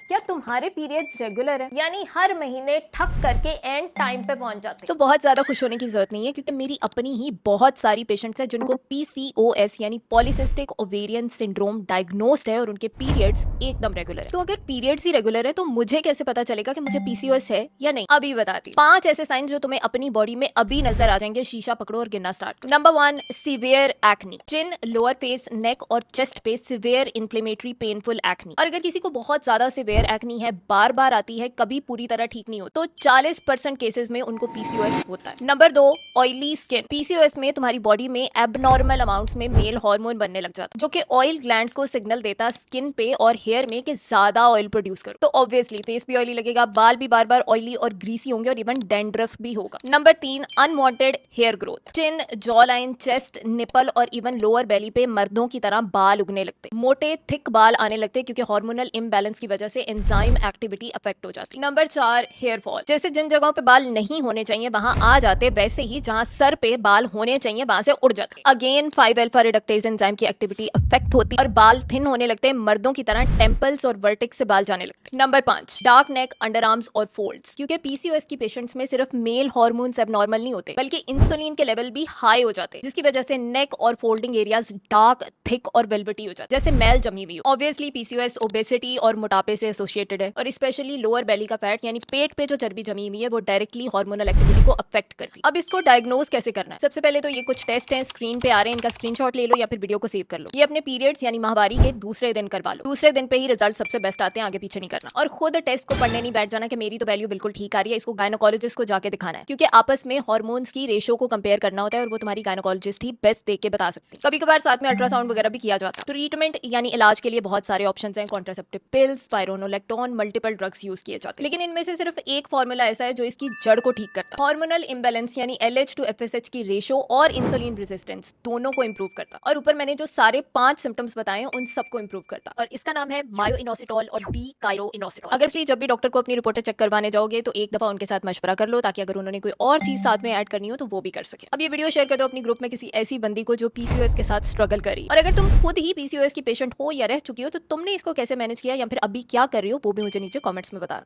क्या तुम्हारे periods regular है, यानी हर महीने ठक करके एंड टाइम पे पहुंच जाते? तो बहुत ज्यादा खुश होने की जरूरत नहीं है, क्योंकि मेरी अपनी ही बहुत सारी पेशेंट्स हैं जिनको पीसीओएस यानी पॉलीसिस्टिक ओवेरियन सिंड्रोम डायग्नोस्ड है और उनके पीरियड्स एकदम रेगुलर है। तो अगर पीरियड्स ही रेगुलर है तो मुझे कैसे पता चलेगा कि मुझे पीसीओएस है या नहीं? अभी बताती 5 ऐसे साइन जो तुम्हें अपनी बॉडी में अभी नजर आ जाएंगे। शीशा पकड़ो और गिनना start. Number 1, severe acne. Chin, lower face, neck और चेस्ट पे सीवियर इन्फ्लेमेटरी पेनफुल एक्नी। और अगर किसी को बहुत ज्यादा सीवियर एक्नी है, बार बार आती है, कभी पूरी तरह ठीक नहीं हो, तो 40% केसेस में उनको पीसीओएस होता है। Number 2, oily skin. पीसीओएस में तुम्हारी बॉडी में एबनॉर्मल अमाउंट्स में मेल हार्मोन बनने लग जाता है, जो कि ऑयल ग्लैंड्स को सिग्नल देता स्किन पे और हेयर में कि ज्यादा ऑयल प्रोड्यूस करो। तो ऑब्वियसली फेस भी ऑयली लगेगा, बाल भी बार बार ऑयली और ग्रीसी होंगे और इवन डैंड्रफ भी होगा। Number 3, unwanted hair growth. Chin, jaw line, chest, nipple और इवन लोअर बेली पे मर्दों की तरह बाल उगने लगते, मोटे थिक बाल आने लगते, क्योंकि हार्मोनल इम्बैलेंस की वजह से एंजाइम एक्टिविटी अफेक्ट हो जाती है। Number 4, hair fall. जैसे जिन जगहों पे बाल नहीं होने चाहिए वहां आ जाते, वैसे ही जहां सर पे बाल होने चाहिए वहां से उड़ जाते। अगेन 5-अल्फा रिडक्टेज एंजाइम की एक्टिविटी अफेक्ट होती है और बाल थिन होने लगते हैं, मर्दों की तरह टेम्पल्स और वर्टेक्स से बाल जाने लगते। नंबर 5, डार्क नेक, अंडर आर्म्स और फोल्ड्स। क्योंकि पीसीओएस की पेशेंट्स में सिर्फ मेल हार्मोन्स एबनॉर्मल नहीं होते, बल्कि इंसुलिन के लेवल भी हाई हो जाते हैं, जिसकी वजह से नेक और फोल्डिंग एरियाज डार्क, थिक और वेलवेटी हो जाते हैं, जैसे मैल जमी हुई हो। ऑब्वियसली पीसीओएस ओबेसिटी और मोटापे से एसोसिएटेड है, और स्पेशली लोअर बेली का फैट यानी पेट पे जो चर्बी जमी हुई है वो डायरेक्टली हार्मोनल एक्टिविटी को अफेक्ट करती है। अब इसको डायग्नोज कैसे करना है? सबसे पहले तो ये कुछ टेस्ट हैं, स्क्रीन पे आ रहे हैं, इनका स्क्रीनशॉट ले लो या फिर वीडियो को सेव कर लो। ये अपने पीरियड्स यानी माहवारी के दूसरे दिन करवा लो। दूसरे दिन पे ही रिजल्ट सबसे बेस्ट आते हैं, आगे पीछे नहीं करना। और खुद टेस्ट को पढ़ने नहीं बैठ जाना कि मेरी तो वैल्यू बिल्कुल ठीक आ रही है, इसको गायनोकोलॉजिस्ट को जाके दिखाना है, क्योंकि आपस में हार्मोन्स की रेशो को कंपेयर करना होता है और वो तुम्हारी गायनोकोलॉजिस्ट ही बेस्ट देख के बता सकती है। कभी कभार साथ में अल्ट्रासाउंड वगैरह भी किया जाता है। तो ट्रीटमेंट यानी इलाज के लिए बहुत सारे ऑप्शंस हैं, contraceptive pills, स्पाइरोनोलेक्टोन, multiple drugs use किए जाते हैं, लेकिन इनमें से सिर्फ एक फॉर्मूला ऐसा है जो इसकी जड़ को ठीक करता है। हार्मोनल इम्बैलेंस यानी LH to FSH की रेशो और इंसुलिन रेजिस्टेंस दोनों को इंप्रूव करता है, और ऊपर मैंने जो सारे 5 सिम्टम्स बताए हैं उन सबको इंप्रूव करता है, और इसका नाम है मायोइनोसिटोल और डी-काइरोइनोसिटोल। अगर इसलिए जब भी डॉक्टर को अपनी रिपोर्टें चेक करवाने जाओगे तो एक दफा उनके साथ मशवरा कर लो, ताकि अगर उन्होंने कोई और चीज साथ में ऐड करनी हो तो वो भी कर सके। अब ये वीडियो शेयर कर दो अपनी ग्रुप में किसी ऐसी बंदी को जो पीसीओएस के साथ स्ट्रगल कर रही है। और अगर तुम खुद ही पीसीओएस की पेशेंट हो या रह चुकी हो तो तुमने इसको कैसे मैनेज किया या फिर अभी क्या कर रही हो वो भी मुझे नीचे कमेंट्स में बताना।